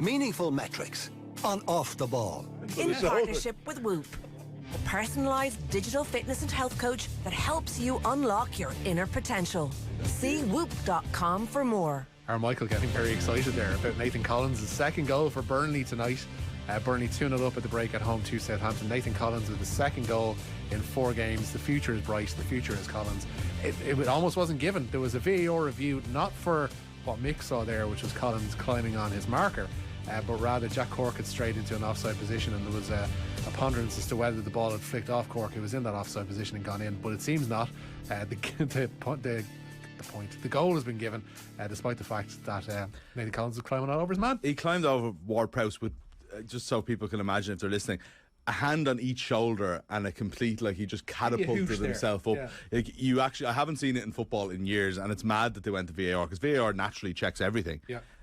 Meaningful metrics on Off the Ball. In partnership with Whoop, the personalised digital fitness and health coach that helps you unlock your inner potential. See whoop.com for more. Our Michael getting very excited there about Nathan Collins' second goal for Burnley tonight. Burnley 2-0 up at the break at home to Southampton. Nathan Collins with the second goal in 4 games. The future is bright. The future is Collins. It almost wasn't given. There was a VAR review, not for what Mick saw there, which was Collins climbing on his marker, but rather Jack Cork had strayed into an offside position, and there was a ponderance as to whether the ball had flicked off Cork. It was in that offside position and gone in, but it seems not. The goal has been given, despite the fact that Nathan Collins was climbing all over his man. He climbed over Ward-Prowse with, just so people can imagine if they're listening, a hand on each shoulder and a complete, like, he just catapulted himself up. Yeah. Like, you actually, I haven't seen it in football in years, and it's mad that they went to VAR, because VAR naturally checks everything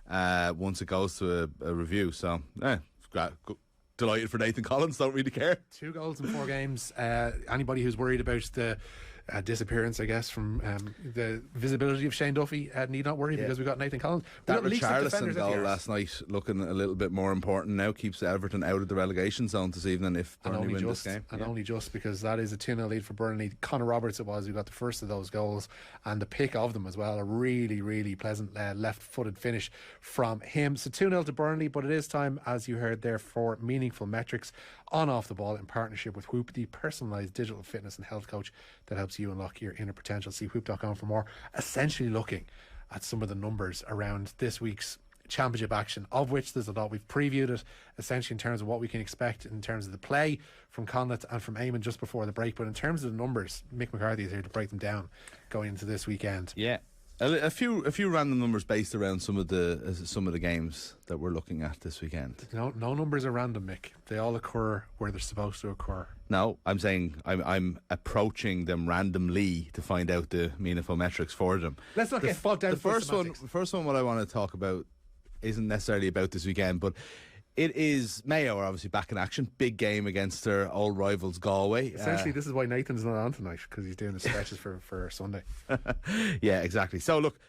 once it goes to a review. So, delighted for Nathan Collins, don't really care. 2 goals in 4 games. Anybody who's worried about the disappearance, I guess, from the visibility of Shane Duffy need not worry, because we've got Nathan Collins. That Richarlison goal last night looking a little bit more important now, keeps Everton out of the relegation zone this evening if Burnley win this game. And only just, because that is a 2-0 lead for Burnley. Connor Roberts it was who got the first of those goals, and the pick of them as well. A really, really pleasant left-footed finish from him. So 2-0 to Burnley, but it is time, as you heard there, for meaningful metrics on Off the Ball in partnership with Whoop, the personalised digital fitness and health coach that helps you unlock your inner potential. See whoop.com for more. Essentially looking at some of the numbers around this week's championship action, of which there's a lot. We've previewed it essentially in terms of what we can expect in terms of the play from Conlett and from Eamon just before the break, but in terms of the numbers, Mick McCarthy is here to break them down going into this weekend. A few random numbers based around some of the games that we're looking at this weekend. No numbers are random, Mick. They all occur where they're supposed to occur. No, I'm saying I'm approaching them randomly to find out the meaningful metrics for them. Let's not get bogged down. The first one, what I want to talk about isn't necessarily about this weekend, but it is Mayo are obviously back in action. Big game against their old rivals Galway. Essentially, this is why Nathan's not on tonight, because he's doing the stretches for Sunday. Yeah, exactly. So look,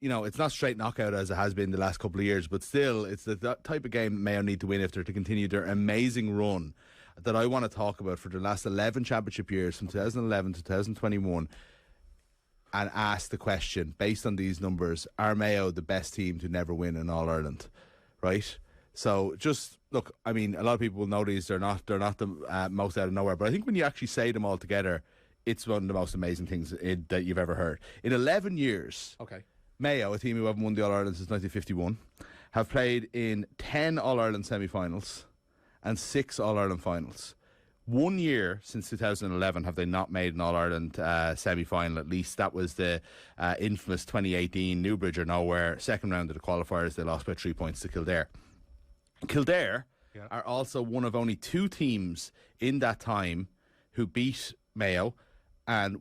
it's not straight knockout as it has been the last couple of years, but still, it's the type of game Mayo need to win if they're to continue their amazing run that I want to talk about for the last 11 championship years, from 2011 to 2021, and ask the question, based on these numbers, are Mayo the best team to never win in All-Ireland? Right? So just look, I mean, a lot of people will know these. They're not the most out of nowhere. But I think when you actually say them all together, it's one of the most amazing things that you've ever heard. In 11 years, Mayo, a team who haven't won the All-Ireland since 1951, have played in 10 All-Ireland semi-finals and 6 All-Ireland finals. 1 year since 2011 have they not made an All-Ireland semi-final, at least. That was the infamous 2018 Newbridge or Nowhere second round of the qualifiers. They lost by 3 points to Kildare. Kildare are also one of only 2 teams in that time who beat Mayo and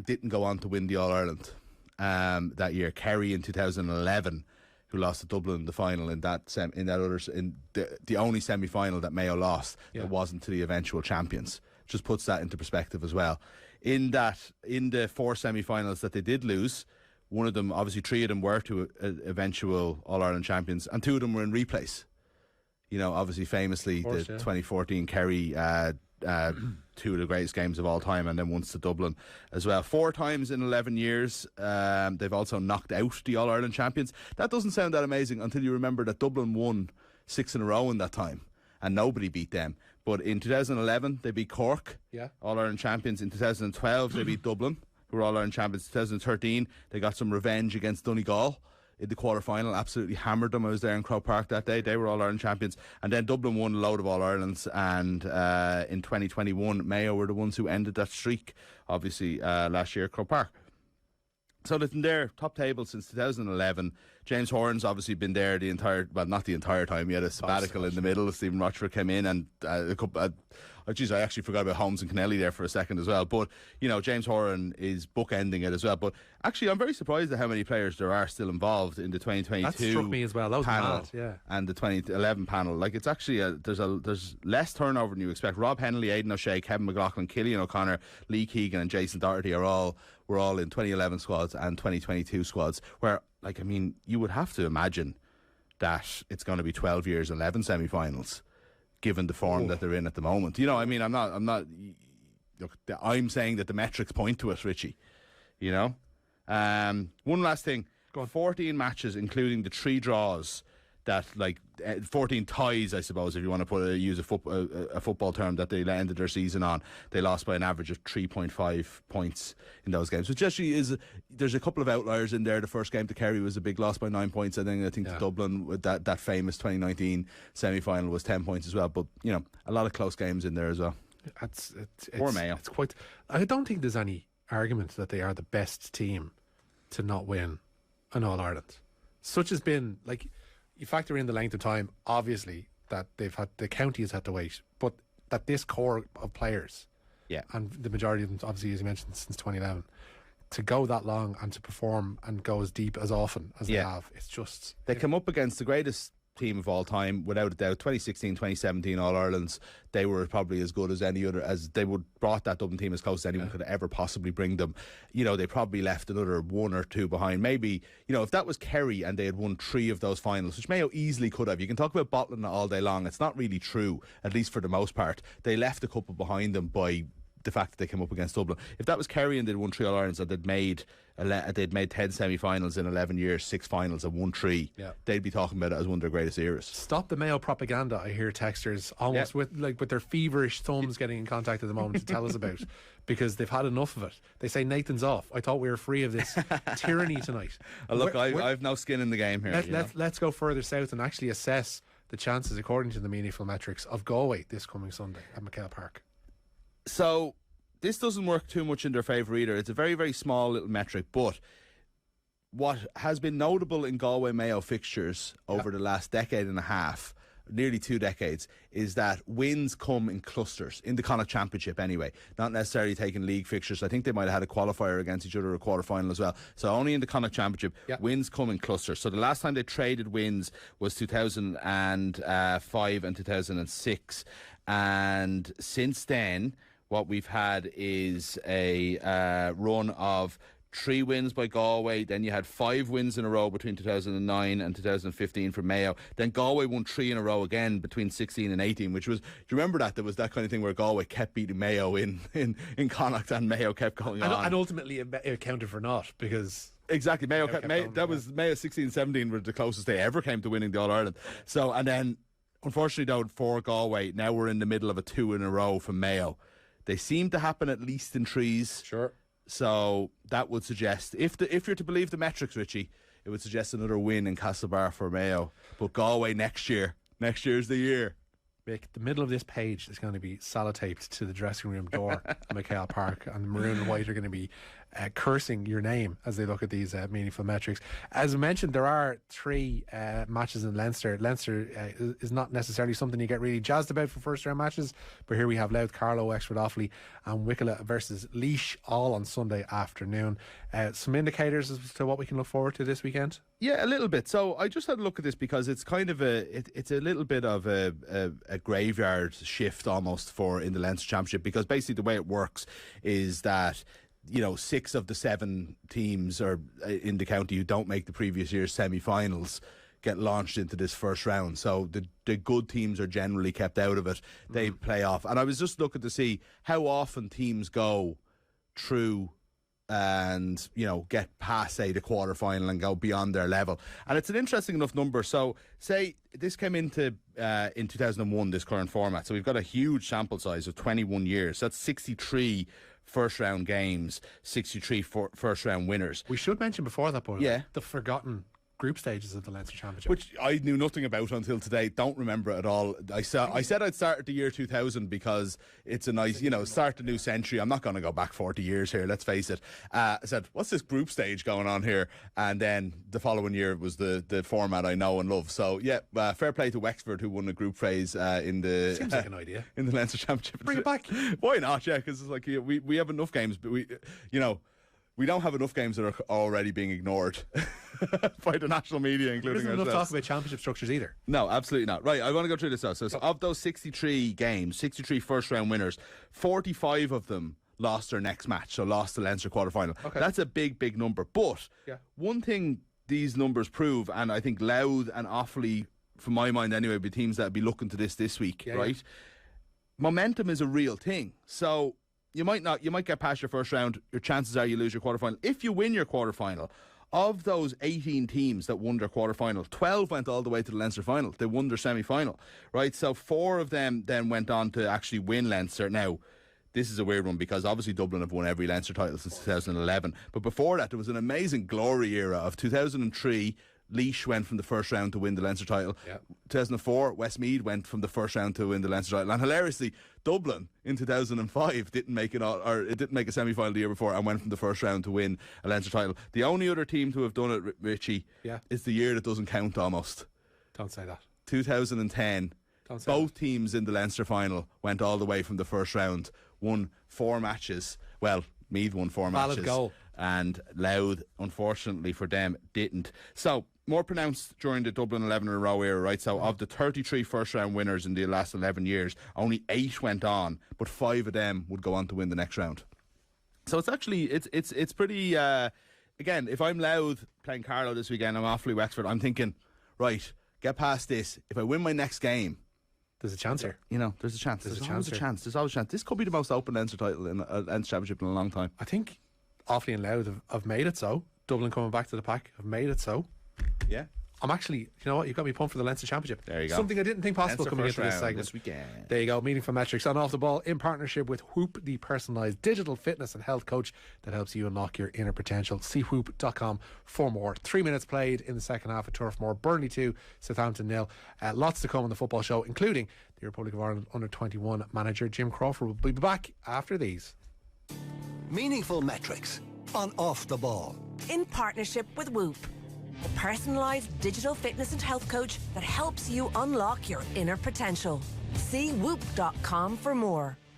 didn't go on to win the All-Ireland that year. Kerry in 2011, who lost to Dublin in the final in the only semi-final that Mayo lost that wasn't to the eventual champions. Just puts that into perspective as well. In the 4 semi-finals that they did lose, one of them, obviously 3 of them were to eventual All-Ireland champions, and 2 of them were in replays. Obviously famously, the 2014 Kerry, 2 of the greatest games of all time, and then once to Dublin as well. 4 times in 11 years. They've also knocked out the All-Ireland champions. That doesn't sound that amazing until you remember that Dublin won 6 in a row in that time, and nobody beat them. But in 2011, they beat Cork, All-Ireland champions. In 2012, they beat Dublin, who were All-Ireland champions. 2013, they got some revenge against Donegal in the quarter-final, absolutely hammered them. I was there in Croke Park that day. They were All-Ireland champions. And then Dublin won a load of All-Irelands, and in 2021, Mayo were the ones who ended that streak, obviously, last year at Croke Park. So they've been there, top table since 2011. James Horan's obviously been there not the entire time. He had a sabbatical in the middle. Stephen Rochford came in, and I actually forgot about Holmes and Kennelly there for a second as well. But, James Horan is bookending it as well. But actually, I'm very surprised at how many players there are still involved in the 2022 that struck me as well. That was panel mad, and the 2011 panel. Like, it's actually, there's less turnover than you expect. Rob Hennelly, Aidan O'Shea, Kevin McLaughlin, Killian O'Connor, Lee Keegan and Jason Doherty were all in 2011 squads and 2022 squads, where, you would have to imagine that it's going to be 12 years, 11 semi-finals, given the form that they're in at the moment. You know, I mean, I'm not. Look, I'm saying that the metrics point to it, Richie. You know, one last thing. 14 matches, including the 3 draws. That 14 ties, I suppose, if you want to use a football term, that they ended their season on. They lost by an average of 3.5 points in those games, which actually is. There's a couple of outliers in there. The first game to Kerry was a big loss by 9 points. I think to Dublin with that famous 2019 semi-final was 10 points as well. But you know, a lot of close games in there as well. Or Mayo. It's quite. I don't think there's any argument that they are the best team to not win an All-Ireland. Such has been you factor in the length of time, obviously, that the county has had to wait, but that this core of players, and the majority of them, obviously, as you mentioned, since 2011, to go that long and to perform and go as deep as often as they have, it's just... They come up against the greatest team of all time, without a doubt. 2016, 2017 All-Irelands, they were probably as good as any other, as they would brought that Dublin team as close as anyone could ever possibly bring them. You know, they probably left another 1 or 2 behind. Maybe, you know, if that was Kerry and they had won 3 of those finals, which Mayo easily could have. You can talk about bottling it all day long. It's not really true, at least for the most part. They left a couple behind them by the fact that they came up against Dublin. If that was Kerry and they'd won 3 All-Irelands and they'd made 10 semi-finals in 11 years, 6 finals and won 3, they'd be talking about it as one of their greatest eras. Stop the Mayo propaganda, I hear texters almost with their feverish thumbs getting in contact at the moment to tell us about, because they've had enough of it. They say Nathan's off. I thought we were free of this tyranny tonight. Look, I've no skin in the game here. Let's go further south and actually assess the chances, according to the meaningful metrics, of Galway this coming Sunday at McHale Park. So this doesn't work too much in their favour either. It's a very, very small little metric, but what has been notable in Galway Mayo fixtures over the last decade and a half, nearly 2 decades, is that wins come in clusters, in the Connacht Championship anyway, not necessarily taking league fixtures. I think they might have had a qualifier against each other, a quarter-final as well. So only in the Connacht Championship, wins come in clusters. So the last time they traded wins was 2005 and 2006. And since then, what we've had is a run of 3 wins by Galway. Then you had 5 wins in a row between 2009 and 2015 for Mayo. Then Galway won 3 in a row again between 16 and 18, which was, do you remember that? There was that kind of thing where Galway kept beating Mayo in Connacht, and Mayo kept going on. And ultimately it counted for naught, because... Exactly, Mayo was Mayo 16-17 were the closest they ever came to winning the All-Ireland. So, and then, unfortunately though, for Galway, now we're in the middle of a 2 in a row from Mayo. They seem to happen at least in 3s. Sure. So that would suggest, if you're to believe the metrics, Richie, it would suggest another win in Castlebar for Mayo. But Galway next year's the year. Mick, the middle of this page is going to be sellotaped to the dressing room door at McHale Park, and the maroon and white are going to be cursing your name as they look at these meaningful metrics. As I mentioned, there are 3 matches in Leinster. Leinster is not necessarily something you get really jazzed about for first round matches, but here we have Louth, Carlow, Wexford Offaly and Wicklow versus Laois, all on Sunday afternoon. Some indicators as to what we can look forward to this weekend? Yeah, a little bit. So I just had a look at this because it's kind of it's a little bit of a graveyard shift almost for in the Leinster Championship, because basically the way it works is that, you know, 6 of the 7 teams are in the county who don't make the previous year's semi-finals get launched into this first round. So the good teams are generally kept out of it. They play off. And I was just looking to see how often teams go through and, you know, get past, say, the quarter final and go beyond their level. And it's an interesting enough number. So say this came into in 2001, this current format. So we've got a huge sample size of 21 years. That's 63 first round games, 63 first round winners. We should mention before that, boy, the forgotten group stages of the Leinster Championship, which I knew nothing about until today. Don't remember it at all. I said I'd start at the year 2000 because it's a nice, you know, start the new century. I'm not going to go back 40 years here, let's face it. I said, what's this group stage going on here? And then the following year was the format I know and love. So yeah, fair play to Wexford, who won the group phase in the seems like an idea in the Leinster Championship. Bring it back. Why not? Yeah, because it's like we have enough games, but we don't have enough games that are already being ignored by the national media, including ourselves. There isn't enough talk about championship structures either. No, absolutely not. Right, I want to go through this now. So of those 63 games, 63 first round winners, 45 of them lost their next match, so lost the Leinster quarter final. Okay. That's a big, big number. But one thing these numbers prove, and I think Louth and Offaly, from my mind anyway, be teams that would be looking to this week, right? Yeah. Momentum is a real thing. So you might get past your first round. Your chances are you lose your quarterfinal. If you win your quarterfinal, of those 18 teams that won their quarterfinal, 12 went all the way to the Leinster final. They won their semi-final, right? So 4 of them then went on to actually win Leinster. Now, this is a weird one because obviously Dublin have won every Leinster title since 2011. But before that, there was an amazing glory era of 2003. Laois went from the first round to win the Leinster title. Yep. 2004, Westmeath went from the first round to win the Leinster title. And hilariously, Dublin in 2005 didn't make a semi-final the year before and went from the first round to win a Leinster title. The only other team to have done it, Richie, is the year that doesn't count almost. Don't say that. 2010. Both teams in the Leinster final went all the way from the first round, won 4 matches. Well, Meath won 4 matches. Valid goal. And Louth, unfortunately for them, didn't. So, more pronounced during the Dublin 11 in a row era, right? So, of the 33 first round winners in the last 11 years, only 8 went on, but 5 of them would go on to win the next round. So, it's actually, it's pretty, again, if I'm Louth playing Carlow this weekend, I'm Offaly Wexford, I'm thinking, right, get past this. If I win my next game, there's a chance here. You know, there's a chance. There's always a chance. There's always a chance. This could be the most open Leinster title in a Leinster Championship in a long time. I think Offaly and Louth have made it so. Dublin coming back to the pack have made it so. Yeah. I'm actually, you know what, you've got me pumped for the Leinster Championship. There you go. Something I didn't think possible coming into this segment. This weekend. There you go, Meaningful Metrics on Off the Ball in partnership with Whoop, the personalised digital fitness and health coach that helps you unlock your inner potential. See whoop.com for more. 3 minutes played in the second half at Turfmoor. Burnley 2, Southampton 0. Lots to come on the football show, including the Republic of Ireland under-21 manager Jim Crawford will be back after these. Meaningful Metrics on Off the Ball. In partnership with Whoop, the personalised digital fitness and health coach that helps you unlock your inner potential. See whoop.com for more.